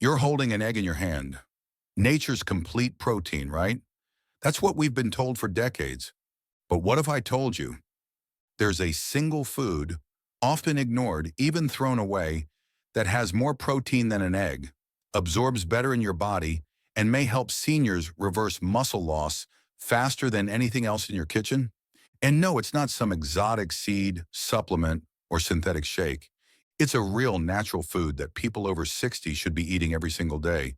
You're holding an egg in your hand. Nature's complete protein, right? That's what we've been told for decades. But what if I told you there's a single food, often ignored, even thrown away, that has more protein than an egg, absorbs better in your body, and may help seniors reverse muscle loss faster than anything else in your kitchen? And no, it's not some exotic seed, supplement, or synthetic shake. It's a real natural food that people over 60 should be eating every single day,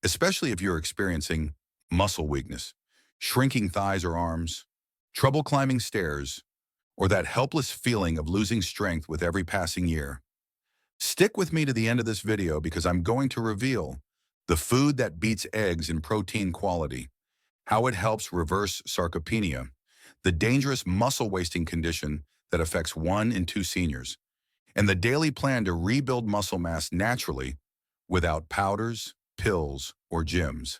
especially if you're experiencing muscle weakness, shrinking thighs or arms, trouble climbing stairs, or that helpless feeling of losing strength with every passing year. Stick with me to the end of this video because I'm going to reveal the food that beats eggs in protein quality, how it helps reverse sarcopenia, the dangerous muscle-wasting condition that affects 1 in 2 seniors, and the daily plan to rebuild muscle mass naturally without powders, pills, or gyms.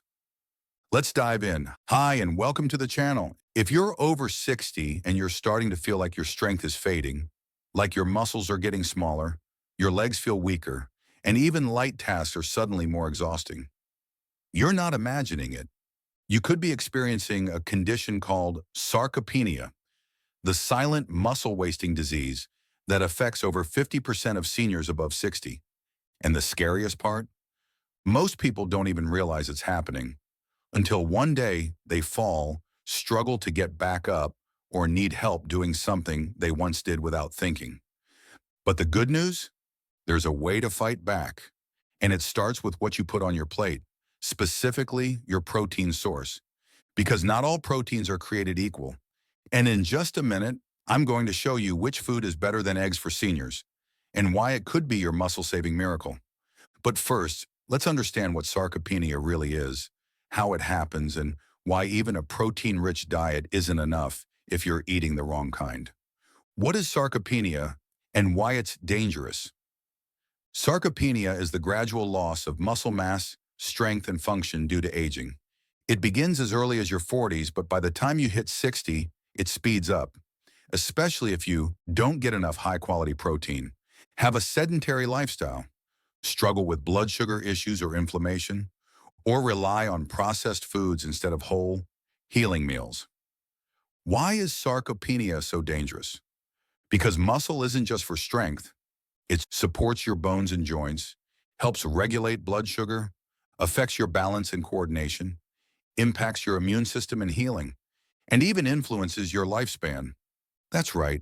Let's dive in. Hi, and welcome to the channel. If you're over 60 and you're starting to feel like your strength is fading, like your muscles are getting smaller, your legs feel weaker, and even light tasks are suddenly more exhausting, you're not imagining it. You could be experiencing a condition called sarcopenia, the silent muscle-wasting disease that affects over 50% of seniors above 60. And the scariest part? Most people don't even realize it's happening until one day they fall, struggle to get back up, or need help doing something they once did without thinking. But the good news? There's a way to fight back. And it starts with what you put on your plate, specifically your protein source. Because not all proteins are created equal. And in just a minute, I'm going to show you which food is better than eggs for seniors and why it could be your muscle-saving miracle. But first, let's understand what sarcopenia really is, how it happens, and why even a protein-rich diet isn't enough if you're eating the wrong kind. What is sarcopenia and why it's dangerous? Sarcopenia is the gradual loss of muscle mass, strength, and function due to aging. It begins as early as your 40s, but by the time you hit 60, it speeds up, especially if you don't get enough high-quality protein, have a sedentary lifestyle, struggle with blood sugar issues or inflammation, or rely on processed foods instead of whole, healing meals. Why is sarcopenia so dangerous? Because muscle isn't just for strength. It supports your bones and joints, helps regulate blood sugar, affects your balance and coordination, impacts your immune system and healing, and even influences your lifespan. That's right.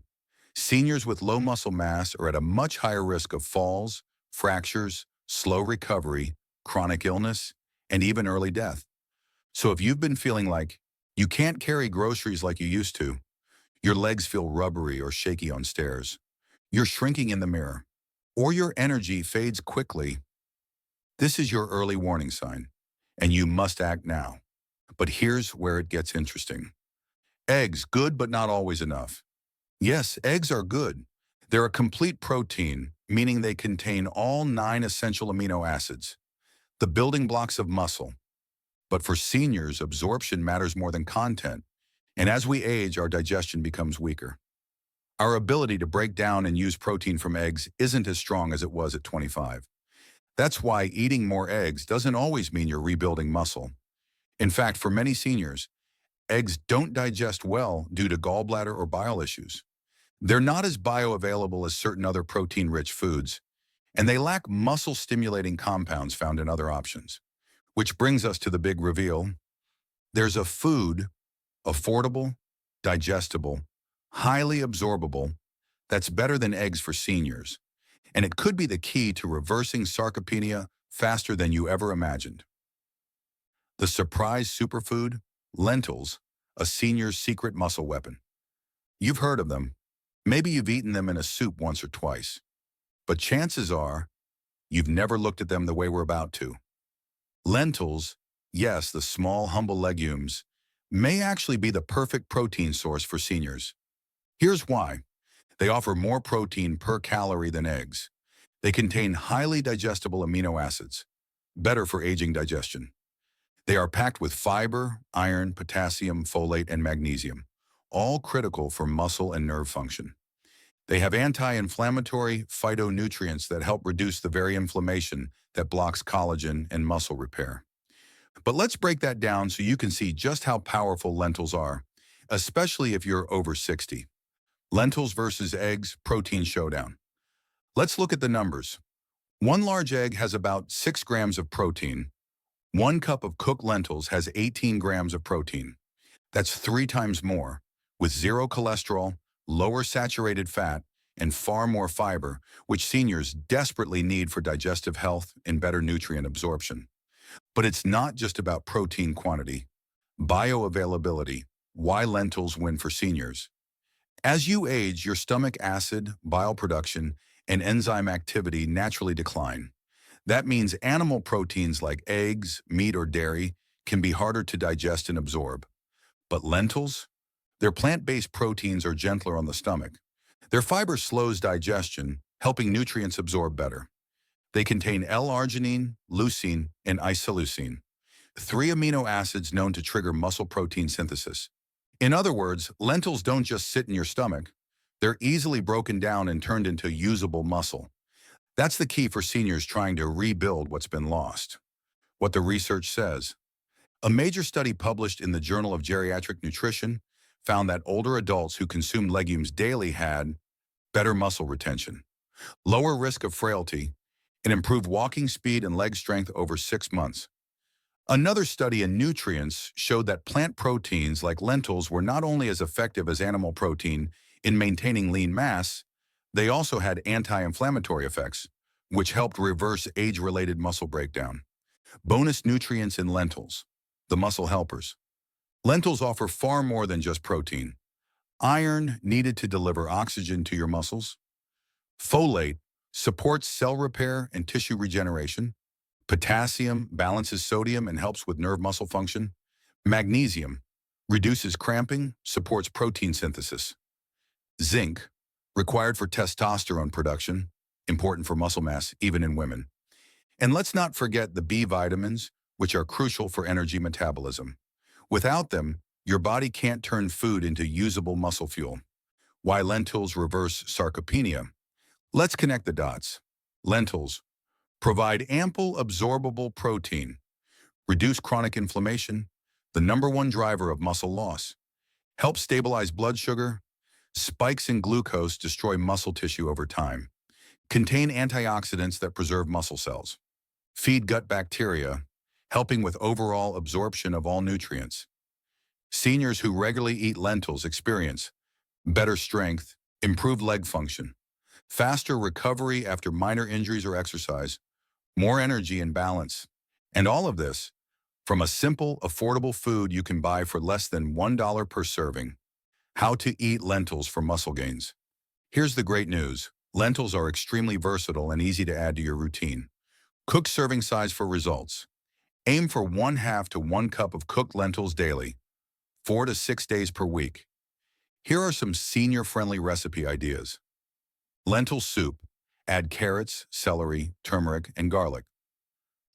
Seniors with low muscle mass are at a much higher risk of falls, fractures, slow recovery, chronic illness, and even early death. So if you've been feeling like you can't carry groceries like you used to, your legs feel rubbery or shaky on stairs, you're shrinking in the mirror, or your energy fades quickly, this is your early warning sign, and you must act now. But here's where it gets interesting. Eggs, good but not always enough. Yes, eggs are good. They're a complete protein, meaning they contain all 9 essential amino acids, the building blocks of muscle. But for seniors, absorption matters more than content, and as we age, our digestion becomes weaker. Our ability to break down and use protein from eggs isn't as strong as it was at 25. That's why eating more eggs doesn't always mean you're rebuilding muscle. In fact, for many seniors, eggs don't digest well due to gallbladder or bile issues. They're not as bioavailable as certain other protein-rich foods, and they lack muscle-stimulating compounds found in other options. Which brings us to the big reveal. There's a food, affordable, digestible, highly absorbable, that's better than eggs for seniors, and it could be the key to reversing sarcopenia faster than you ever imagined. The surprise superfood, lentils, a senior's secret muscle weapon. You've heard of them. Maybe you've eaten them in a soup once or twice, but chances are you've never looked at them the way we're about to. Lentils, yes, the small, humble legumes, may actually be the perfect protein source for seniors. Here's why. They offer more protein per calorie than eggs. They contain highly digestible amino acids, better for aging digestion. They are packed with fiber, iron, potassium, folate, and magnesium, all critical for muscle and nerve function. They have anti-inflammatory phytonutrients that help reduce the very inflammation that blocks collagen and muscle repair. But let's break that down so you can see just how powerful lentils are, especially if you're over 60. Lentils versus eggs, protein showdown. Let's look at the numbers. One large egg has about 6 grams of protein. 1 cup of cooked lentils has 18 grams of protein. That's 3 times more, with zero cholesterol, lower saturated fat, and far more fiber, which seniors desperately need for digestive health and better nutrient absorption. But it's not just about protein quantity. Bioavailability, why lentils win for seniors. As you age, your stomach acid, bile production, and enzyme activity naturally decline. That means animal proteins like eggs, meat, or dairy can be harder to digest and absorb. But lentils? Their plant-based proteins are gentler on the stomach. Their fiber slows digestion, helping nutrients absorb better. They contain L-arginine, leucine, and isoleucine, 3 amino acids known to trigger muscle protein synthesis. In other words, lentils don't just sit in your stomach. They're easily broken down and turned into usable muscle. That's the key for seniors trying to rebuild what's been lost. What the research says. A major study published in the Journal of Geriatric Nutrition found that older adults who consumed legumes daily had better muscle retention, lower risk of frailty, and improved walking speed and leg strength over 6 months. Another study in nutrients showed that plant proteins like lentils were not only as effective as animal protein in maintaining lean mass, they also had anti-inflammatory effects, which helped reverse age-related muscle breakdown. Bonus nutrients in lentils, the muscle helpers. Lentils offer far more than just protein. Iron, needed to deliver oxygen to your muscles. Folate, supports cell repair and tissue regeneration. Potassium, balances sodium and helps with nerve muscle function. Magnesium, reduces cramping, supports protein synthesis. Zinc, required for testosterone production, important for muscle mass, even in women. And let's not forget the B vitamins, which are crucial for energy metabolism. Without them, your body can't turn food into usable muscle fuel. Why lentils reverse sarcopenia? Let's connect the dots. Lentils provide ample absorbable protein, reduce chronic inflammation, the #1 driver of muscle loss, help stabilize blood sugar, spikes in glucose destroy muscle tissue over time, contain antioxidants that preserve muscle cells, feed gut bacteria, helping with overall absorption of all nutrients. Seniors who regularly eat lentils experience better strength, improved leg function, faster recovery after minor injuries or exercise, more energy and balance. And all of this from a simple, affordable food you can buy for less than $1 per serving. How to eat lentils for muscle gains. Here's the great news. Lentils are extremely versatile and easy to add to your routine. Cook serving size for results. Aim for 1/2 to 1 cup of cooked lentils daily, 4 to 6 days per week. Here are some senior-friendly recipe ideas. Lentil soup. Add carrots, celery, turmeric, and garlic.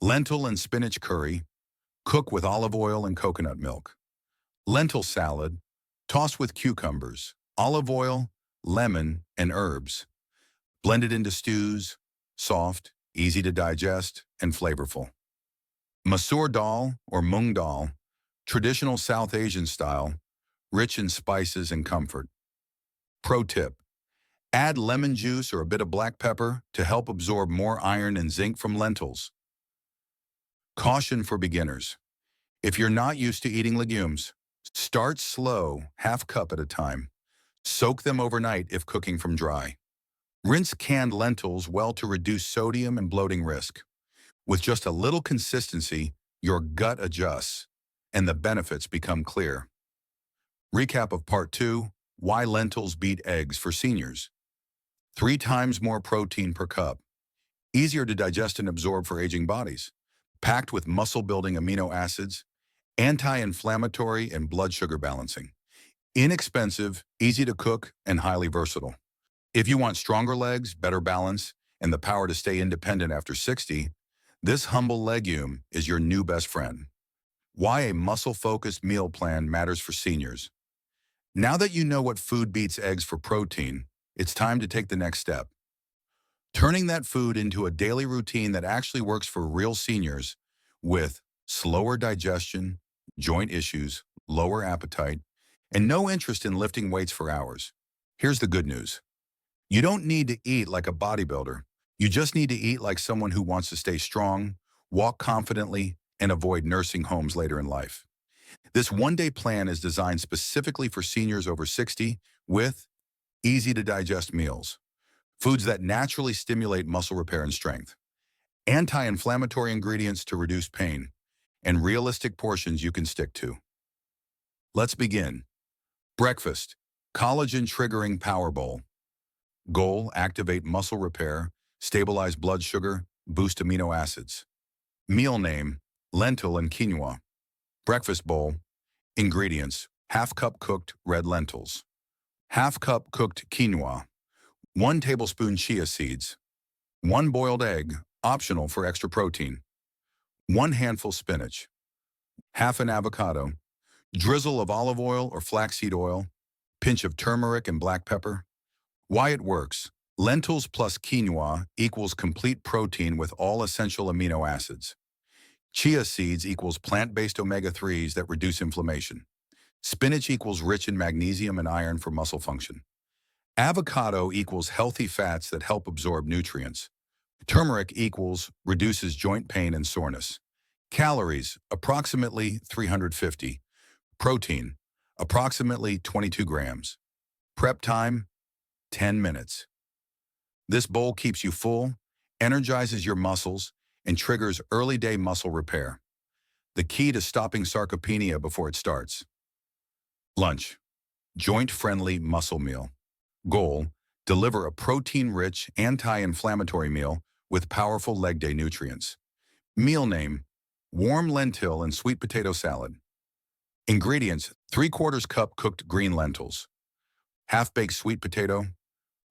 Lentil and spinach curry. Cook with olive oil and coconut milk. Lentil salad. Toss with cucumbers, olive oil, lemon, and herbs. Blend it into stews, soft, easy to digest, and flavorful. Masoor dal or mung dal, traditional South Asian style, rich in spices and comfort. Pro tip: add lemon juice or a bit of black pepper to help absorb more iron and zinc from lentils. Caution for beginners: if you're not used to eating legumes, start slow, 1/2 cup at a time. Soak them overnight if cooking from dry. Rinse canned lentils well to reduce sodium and bloating risk. With just a little consistency, your gut adjusts, and the benefits become clear. Recap of Part 2, Why Lentils Beat Eggs for Seniors. 3 times more protein per cup. Easier to digest and absorb for aging bodies. Packed with muscle-building amino acids, anti-inflammatory and blood sugar balancing. Inexpensive, easy to cook, and highly versatile. If you want stronger legs, better balance, and the power to stay independent after 60, this humble legume is your new best friend. Why a muscle-focused meal plan matters for seniors. Now that you know what food beats eggs for protein, It's time to take the next step. Turning that food into a daily routine that actually works for real seniors with slower digestion, joint issues, lower appetite, and no interest in lifting weights for hours. Here's the good news. You don't need to eat like a bodybuilder. You just need to eat like someone who wants to stay strong, walk confidently, and avoid nursing homes later in life. This one-day plan is designed specifically for seniors over 60 with easy-to-digest meals, foods that naturally stimulate muscle repair and strength, anti-inflammatory ingredients to reduce pain, and realistic portions you can stick to. Let's begin. Breakfast, collagen-triggering power bowl. Goal, activate muscle repair, stabilize blood sugar, boost amino acids. Meal name, lentil and quinoa. Breakfast bowl, ingredients, half cup cooked red lentils, half cup cooked quinoa, 1 tablespoon chia seeds, 1 boiled egg, optional for extra protein, 1 handful spinach, half an avocado, drizzle of olive oil or flaxseed oil, pinch of turmeric and black pepper. Why it works. Lentils plus quinoa equals complete protein with all essential amino acids. Chia seeds equals plant-based omega-3s that reduce inflammation. Spinach equals rich in magnesium and iron for muscle function. Avocado equals healthy fats that help absorb nutrients. Turmeric equals reduces joint pain and soreness. Calories, approximately 350. Protein, approximately 22 grams. Prep time, 10 minutes. This bowl keeps you full, energizes your muscles, and triggers early day muscle repair. The key to stopping sarcopenia before it starts. Lunch, joint-friendly muscle meal. Goal, deliver a protein-rich, anti-inflammatory meal with powerful leg day nutrients. Meal name, warm lentil and sweet potato salad. Ingredients, 3/4 cup cooked green lentils, half-baked sweet potato,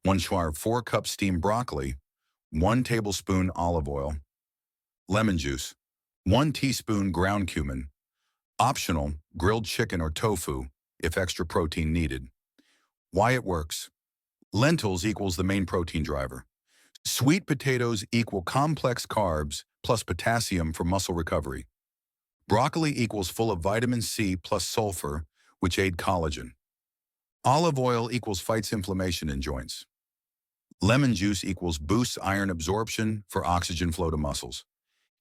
1 share 4 cups steamed broccoli, 1 tablespoon olive oil, lemon juice, 1 teaspoon ground cumin, optional grilled chicken or tofu if extra protein needed. Why it works. Lentils equals the main protein driver. Sweet potatoes equal complex carbs plus potassium for muscle recovery. Broccoli equals full of vitamin C plus sulfur, which aid collagen. Olive oil equals fights inflammation in joints. Lemon juice equals boosts iron absorption for oxygen flow to muscles.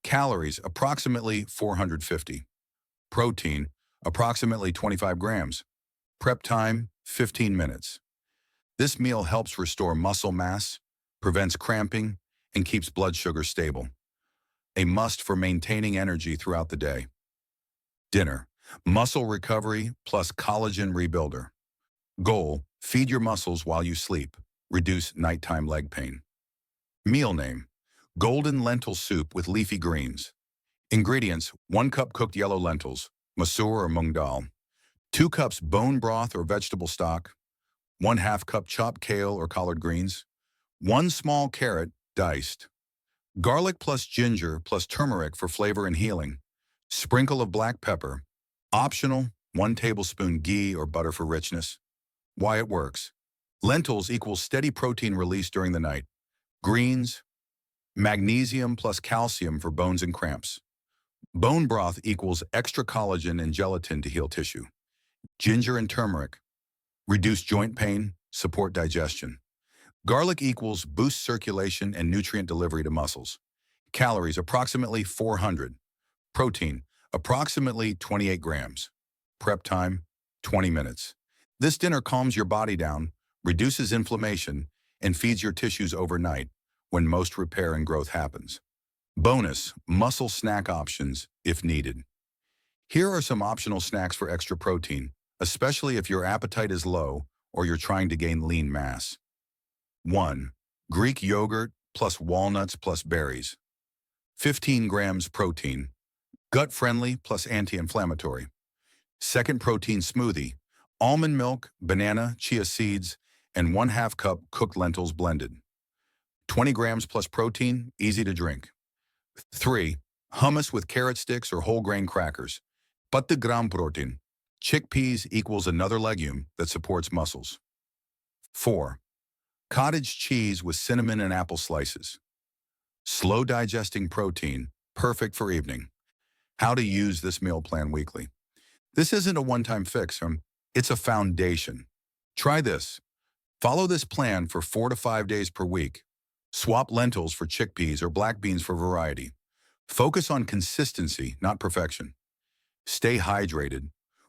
Calories, approximately 450. Protein, approximately 25 grams. Prep time, 15 minutes. This meal helps restore muscle mass, prevents cramping, and keeps blood sugar stable. A must for maintaining energy throughout the day. Dinner, muscle recovery plus collagen rebuilder. Goal, feed your muscles while you sleep, reduce nighttime leg pain. Meal name, golden lentil soup with leafy greens. Ingredients, 1 cup cooked yellow lentils, masoor or mung dal, 2 cups bone broth or vegetable stock, 1/2 cup chopped kale or collard greens, 1 small carrot, diced, garlic plus ginger plus turmeric for flavor and healing, sprinkle of black pepper, optional, 1 tablespoon ghee or butter for richness. Why it works. Lentils equals steady protein release during the night. Greens, magnesium plus calcium for bones and cramps. Bone broth equals extra collagen and gelatin to heal tissue. Ginger and turmeric, reduce joint pain, support digestion. Garlic equals boost circulation and nutrient delivery to muscles. Calories, approximately 400. Protein, approximately 28 grams. Prep time, 20 minutes. This dinner calms your body down, reduces inflammation, and feeds your tissues overnight when most repair and growth happens. Bonus, muscle snack options if needed. Here are some optional snacks for extra protein, especially if your appetite is low or you're trying to gain lean mass. 1. Greek yogurt plus walnuts plus berries. 15 grams protein. Gut-friendly plus anti-inflammatory. Second protein smoothie. Almond milk, banana, chia seeds, and 1/2 cup cooked lentils blended. 20 grams plus protein, easy to drink. 3. Hummus with carrot sticks or whole grain crackers. 10 gram protein. Chickpeas equals another legume that supports muscles. 4. Cottage cheese with cinnamon and apple slices. Slow digesting protein, perfect for evening. How to use this meal plan weekly. This isn't a one-time fix, it's a foundation. Try this. Follow this plan for 4 to 5 days per week. Swap lentils for chickpeas or black beans for variety. Focus on consistency, not perfection. Stay hydrated.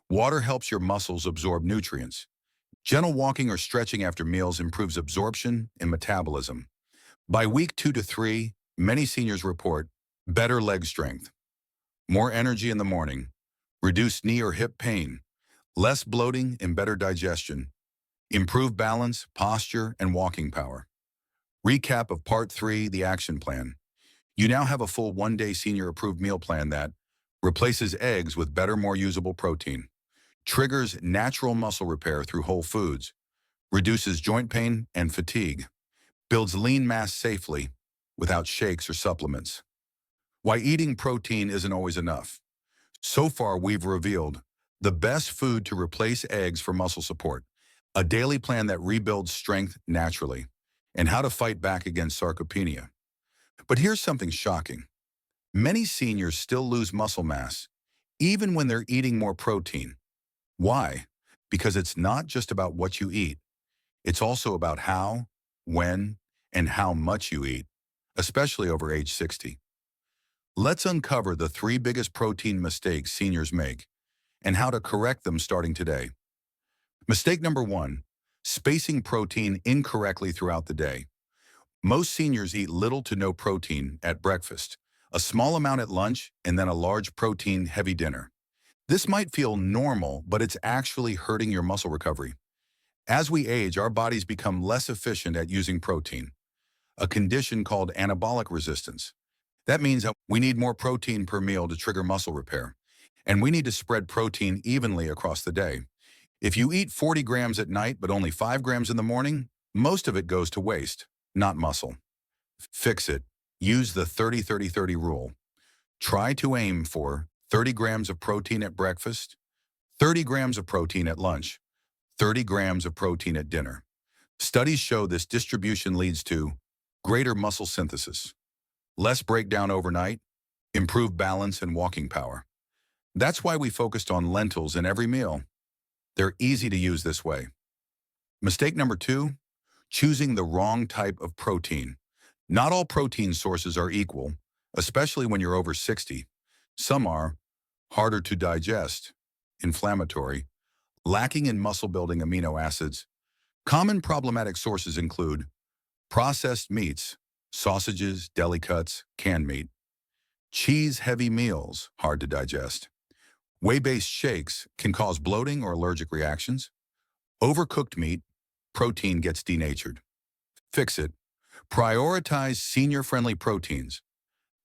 Water helps your muscles absorb nutrients. Gentle walking or stretching after meals improves absorption and metabolism. By week 2 to 3, many seniors report better leg strength, more energy in the morning, reduced knee or hip pain, less bloating and better digestion, improved balance, posture, and walking power. Recap of Part 3, the action plan. You now have a full one-day senior-approved meal plan that replaces eggs with better, more usable protein, triggers natural muscle repair through whole foods, reduces joint pain and fatigue, builds lean mass safely without shakes or supplements. Why eating protein isn't always enough. So far, we've revealed the best food to replace eggs for muscle support, a daily plan that rebuilds strength naturally, and how to fight back against sarcopenia. But here's something shocking. Many seniors still lose muscle mass, even when they're eating more protein. Why? Because it's not just about what you eat. It's also about how, when, and how much you eat, especially over age 60. Let's uncover the 3 biggest protein mistakes seniors make and how to correct them starting today. Mistake number 1, spacing protein incorrectly throughout the day. Most seniors eat little to no protein at breakfast, a small amount at lunch, and then a large protein-heavy dinner. This might feel normal, but it's actually hurting your muscle recovery. As we age, our bodies become less efficient at using protein, a condition called anabolic resistance. That means that we need more protein per meal to trigger muscle repair, and we need to spread protein evenly across the day. If you eat 40 grams at night but only 5 grams in the morning, most of it goes to waste, not muscle. Fix it. Use the 30-30-30 rule. Try to aim for 30 grams of protein at breakfast, 30 grams of protein at lunch, 30 grams of protein at dinner. Studies show this distribution leads to greater muscle synthesis, less breakdown overnight, improved balance and walking power. That's why we focused on lentils in every meal. They're easy to use this way. Mistake number 2, choosing the wrong type of protein. Not all protein sources are equal, especially when you're over 60. Some are harder to digest, inflammatory, lacking in muscle-building amino acids. Common problematic sources include processed meats, sausages, deli cuts, canned meat, cheese-heavy meals, hard to digest. Whey-based shakes can cause bloating or allergic reactions. Overcooked meat, protein gets denatured. Fix it. Prioritize senior-friendly proteins.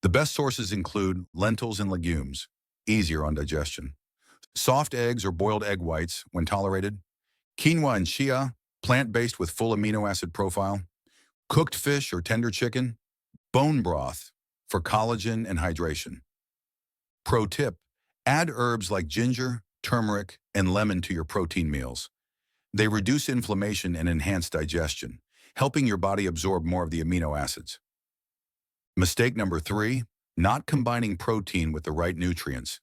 The best sources include lentils and legumes, easier on digestion. Soft eggs or boiled egg whites when tolerated. Quinoa and chia, plant-based with full amino acid profile. Cooked fish or tender chicken. Bone broth for collagen and hydration. Pro tip, add herbs like ginger, turmeric, and lemon to your protein meals. They reduce inflammation and enhance digestion, helping your body absorb more of the amino acids. Mistake number 3, not combining protein with the right nutrients.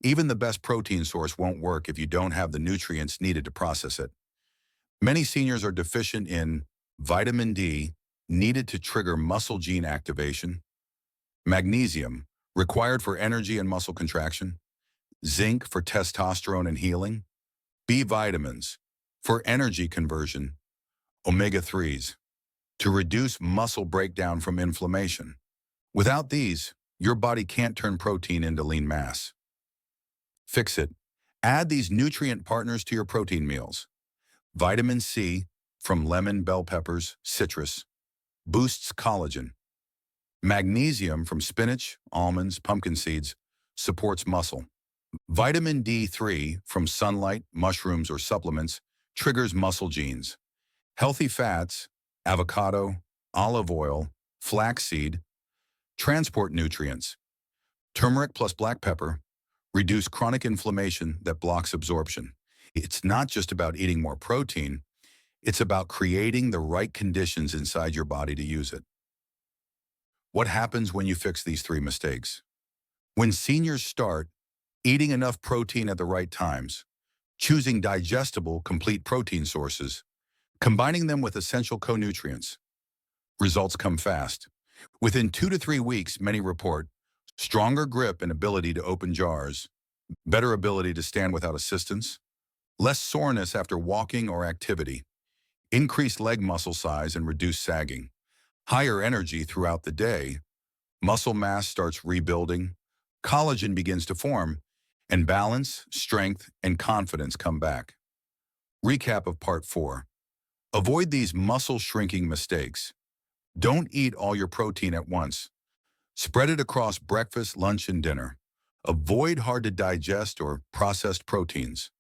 Even the best protein source won't work if you don't have the nutrients needed to process it. Many seniors are deficient in vitamin D, needed to trigger muscle gene activation, magnesium, required for energy and muscle contraction, zinc for testosterone and healing, B vitamins for energy conversion, omega-3s to reduce muscle breakdown from inflammation. Without these, your body can't turn protein into lean mass. Fix it. Add these nutrient partners to your protein meals. Vitamin C from lemon, bell peppers, citrus, boosts collagen. Magnesium from spinach, almonds, pumpkin seeds, supports muscle. Vitamin D3 from sunlight, mushrooms, or supplements triggers muscle genes. Healthy fats, avocado, olive oil, flaxseed, transport nutrients. Turmeric plus black pepper reduce chronic inflammation that blocks absorption. It's not just about eating more protein, It's about creating the right conditions inside your body to use it. What happens when you fix these three mistakes? When seniors start eating enough protein at the right times, choosing digestible, complete protein sources, combining them with essential co-nutrients, results come fast. Within 2 to 3 weeks, many report stronger grip and ability to open jars, better ability to stand without assistance, less soreness after walking or activity, increased leg muscle size and reduced sagging, higher energy throughout the day, muscle mass starts rebuilding, collagen begins to form, and balance, strength, and confidence come back. Recap of Part 4. Avoid these muscle-shrinking mistakes. Don't eat all your protein at once. Spread it across breakfast, lunch, and dinner. Avoid hard-to-digest or processed proteins.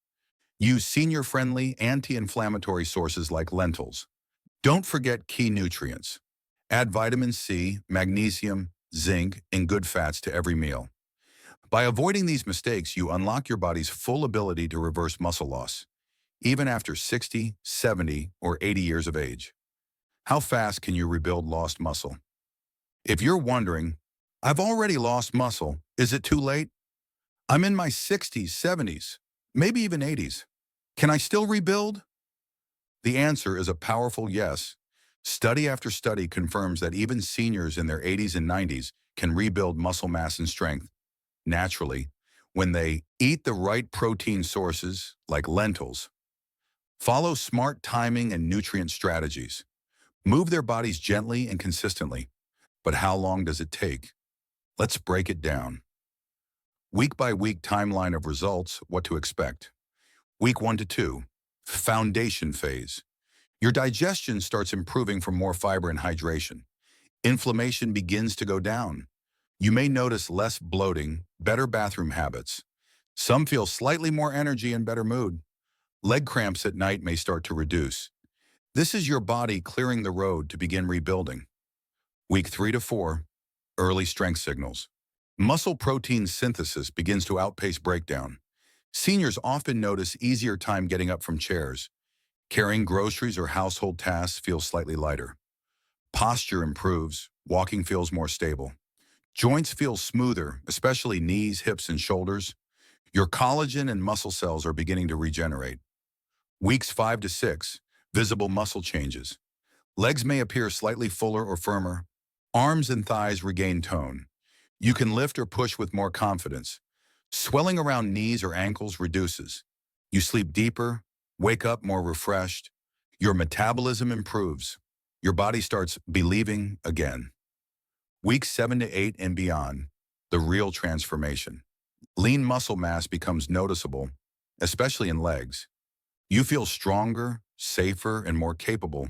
Use senior-friendly, anti-inflammatory sources like lentils. Don't forget key nutrients. Add vitamin C, magnesium, zinc, and good fats to every meal. By avoiding these mistakes, you unlock your body's full ability to reverse muscle loss, even after 60, 70, or 80 years of age. How fast can you rebuild lost muscle? If you're wondering, I've already lost muscle, is it too late? I'm in my 60s, 70s, maybe even 80s. Can I still rebuild? The answer is a powerful yes. Study after study confirms that even seniors in their 80s and 90s can rebuild muscle mass and strength naturally when they eat the right protein sources like lentils, follow smart timing and nutrient strategies, move their bodies gently and consistently. But how long does it take? Let's break it down. Week by week timeline of results, what to expect. Week 1 to 2, foundation phase. Your digestion starts improving from more fiber and hydration. Inflammation begins to go down. You may notice less bloating, better bathroom habits. Some feel slightly more energy and better mood. Leg cramps at night may start to reduce. This is your body clearing the road to begin rebuilding. Week 3 to 4, early strength signals. Muscle protein synthesis begins to outpace breakdown. Seniors often notice easier time getting up from chairs. Carrying groceries or household tasks feels slightly lighter. Posture improves, walking feels more stable. Joints feel smoother, especially knees, hips, and shoulders. Your collagen and muscle cells are beginning to regenerate. Weeks 5 to 6, visible muscle changes. Legs may appear slightly fuller or firmer. Arms and thighs regain tone. You can lift or push with more confidence. Swelling around knees or ankles reduces. You sleep deeper, wake up more refreshed. Your metabolism improves. Your body starts believing again. Weeks 7 to 8 and beyond, the real transformation. Lean muscle mass becomes noticeable, especially in legs. You feel stronger, safer, and more capable.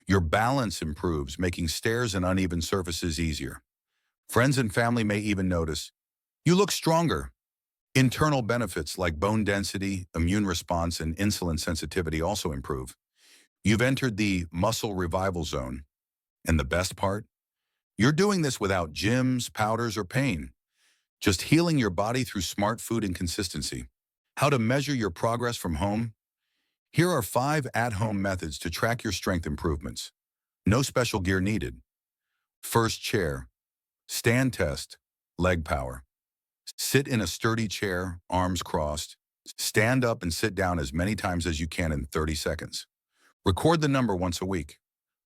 Your balance improves, making stairs and uneven surfaces easier. Friends and family may even notice, you look stronger. Internal benefits like bone density, immune response, and insulin sensitivity also improve. You've entered the muscle revival zone. And the best part? You're doing this without gyms, powders, or pain. Just healing your body through smart food and consistency. How to measure your progress from home? Here are 5 at-home methods to track your strength improvements. No special gear needed. First chair. Stand test. Leg power. Sit in a sturdy chair, arms crossed. Stand up and sit down as many times as you can in 30 seconds. Record the number once a week.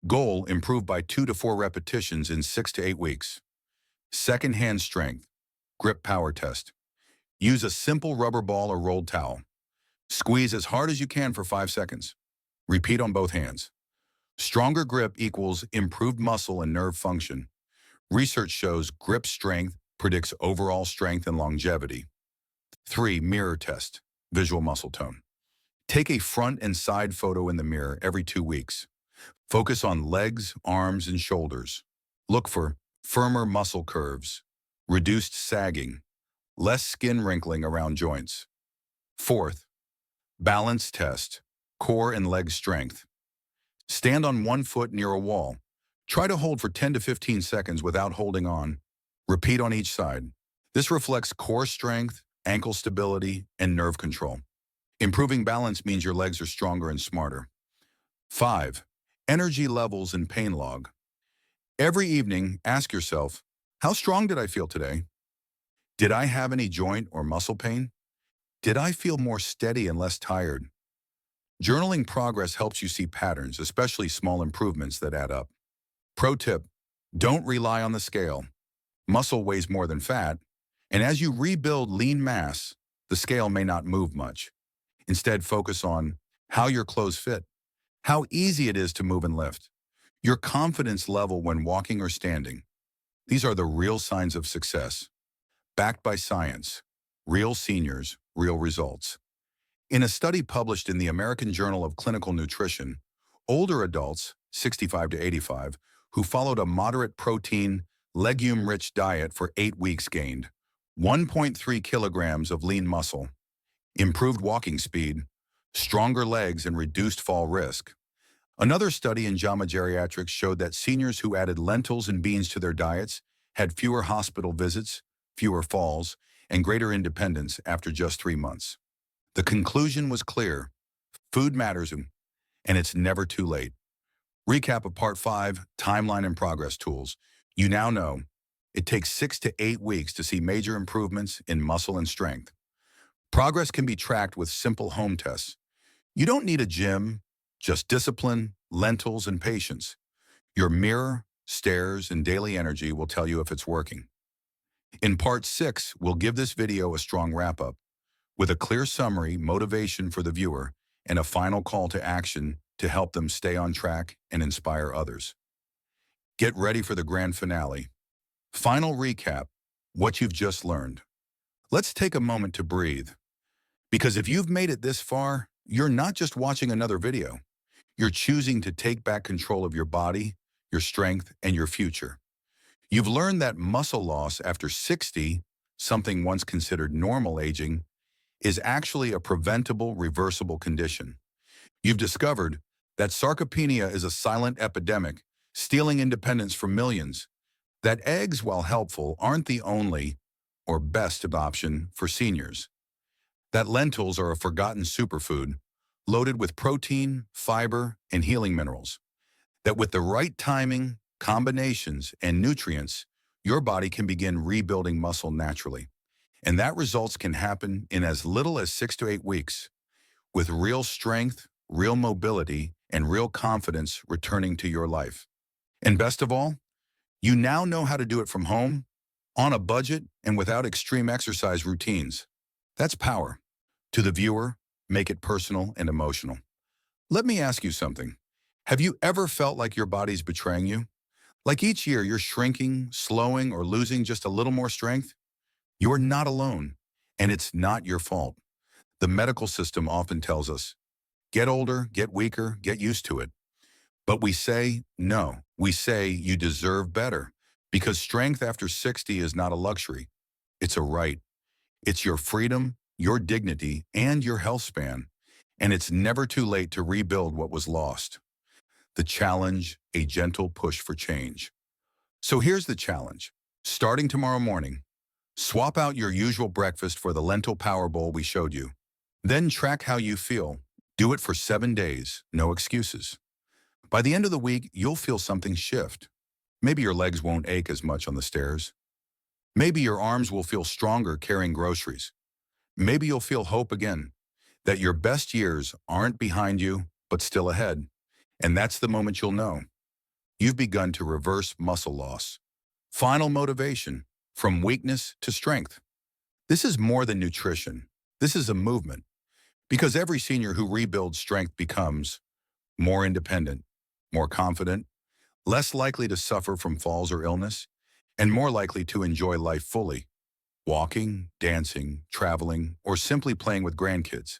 Goal, improve by 2 to 4 repetitions in 6 to 8 weeks. Second hand strength. Grip power test. Use a simple rubber ball or rolled towel. Squeeze as hard as you can for 5 seconds. Repeat on both hands. Stronger grip equals improved muscle and nerve function. Research shows grip strength predicts overall strength and longevity. 3. Mirror test. Visual muscle tone. Take a front and side photo in the mirror every 2 weeks. Focus on legs, arms, and shoulders. Look for firmer muscle curves, reduced sagging, less skin wrinkling around joints. 4th, balance test, core and leg strength. Stand on one foot near a wall. Try to hold for 10 to 15 seconds without holding on. Repeat on each side. This reflects core strength, ankle stability, and nerve control. Improving balance means your legs are stronger and smarter. 5. Energy levels and pain log. Every evening, ask yourself, how strong did I feel today? Did I have any joint or muscle pain? Did I feel more steady and less tired? Journaling progress helps you see patterns, especially small improvements that add up. Pro tip, don't rely on the scale. Muscle weighs more than fat, and as you rebuild lean mass, the scale may not move much. Instead, focus on how your clothes fit, how easy it is to move and lift, your confidence level when walking or standing. These are the real signs of success. Backed by science, real seniors, real results. In a study published in the American Journal of Clinical Nutrition, older adults, 65 to 85, who followed a moderate protein, legume-rich diet for 8 weeks gained 1.3 kilograms of lean muscle, improved walking speed, stronger legs, and reduced fall risk. Another study in JAMA Geriatrics showed that seniors who added lentils and beans to their diets had fewer hospital visits, fewer falls, and greater independence after just 3 months. The conclusion was clear. Food matters, and it's never too late. Recap of Part 5, Timeline and Progress Tools. You now know it takes 6 to 8 weeks to see major improvements in muscle and strength. Progress can be tracked with simple home tests. You don't need a gym, just discipline, lentils, and patience. Your mirror, stairs, and daily energy will tell you if it's working. In Part 6, we'll give this video a strong wrap-up, with a clear summary, motivation for the viewer, and a final call to action to help them stay on track and inspire others. Get ready for the grand finale. Final recap, what you've just learned. Let's take a moment to breathe, because if you've made it this far, you're not just watching another video. You're choosing to take back control of your body, your strength, and your future. You've learned that muscle loss after 60, something once considered normal aging, is actually a preventable, reversible condition. You've discovered that sarcopenia is a silent epidemic, stealing independence from millions. That eggs, while helpful, aren't the only or best option for seniors. That lentils are a forgotten superfood, loaded with protein, fiber, and healing minerals. That with the right timing, combinations, and nutrients, your body can begin rebuilding muscle naturally. And that results can happen in as little as 6 to 8 weeks, with real strength, real mobility, and real confidence returning to your life. And best of all, you now know how to do it from home, on a budget, and without extreme exercise routines. That's power. To the viewer, make it personal and emotional. Let me ask you something. Have you ever felt like your body's betraying you? Like each year you're shrinking, slowing, or losing just a little more strength? You're not alone, and it's not your fault. The medical system often tells us, get older, get weaker, get used to it. But we say, no, we say you deserve better, because strength after 60 is not a luxury. It's a right. It's your freedom, your dignity, and your health span. And it's never too late to rebuild what was lost. The challenge, a gentle push for change. So here's the challenge. Starting tomorrow morning, swap out your usual breakfast for the lentil power bowl we showed you. Then track how you feel. Do it for 7 days, no excuses. By the end of the week, you'll feel something shift. Maybe your legs won't ache as much on the stairs. Maybe your arms will feel stronger carrying groceries. Maybe you'll feel hope again, that your best years aren't behind you, but still ahead. And that's the moment you'll know. You've begun to reverse muscle loss. Final motivation, from weakness to strength. This is more than nutrition. This is a movement. Because every senior who rebuilds strength becomes more independent, more confident, less likely to suffer from falls or illness, and more likely to enjoy life fully, walking, dancing, traveling, or simply playing with grandkids.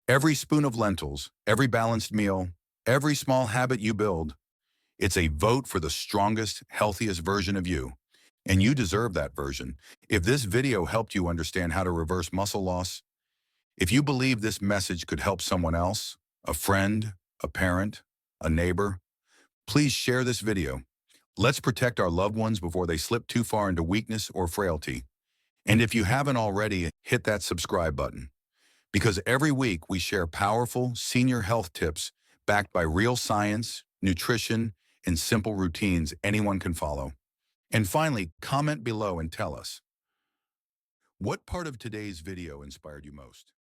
Every spoon of lentils, every balanced meal, every small habit you build, it's a vote for the strongest, healthiest version of you. And you deserve that version. If this video helped you understand how to reverse muscle loss, if you believe this message could help someone else, a friend, a parent, a neighbor, please share this video. Let's protect our loved ones before they slip too far into weakness or frailty. And if you haven't already, hit that subscribe button. Because every week we share powerful senior health tips backed by real science, nutrition, and simple routines anyone can follow. And finally, comment below and tell us, what part of today's video inspired you most?